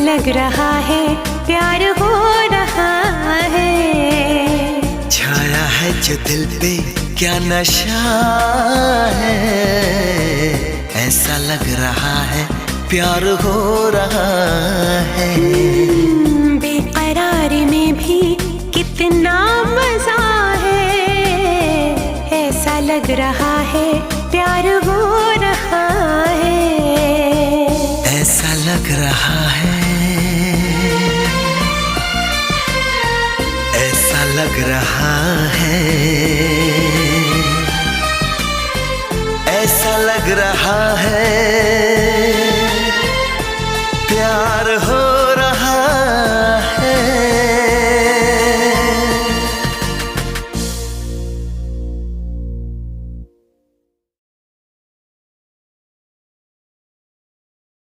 लग रहा है प्यार हो रहा है। छाया है जो दिल पे क्या नशा है, ऐसा लग रहा है प्यार हो रहा है। बेकरारी में भी कितना मजा है, ऐसा लग रहा है प्यार हो रहा है। ऐसा लग रहा है, ऐसा लग रहा है, ऐसा लग रहा है।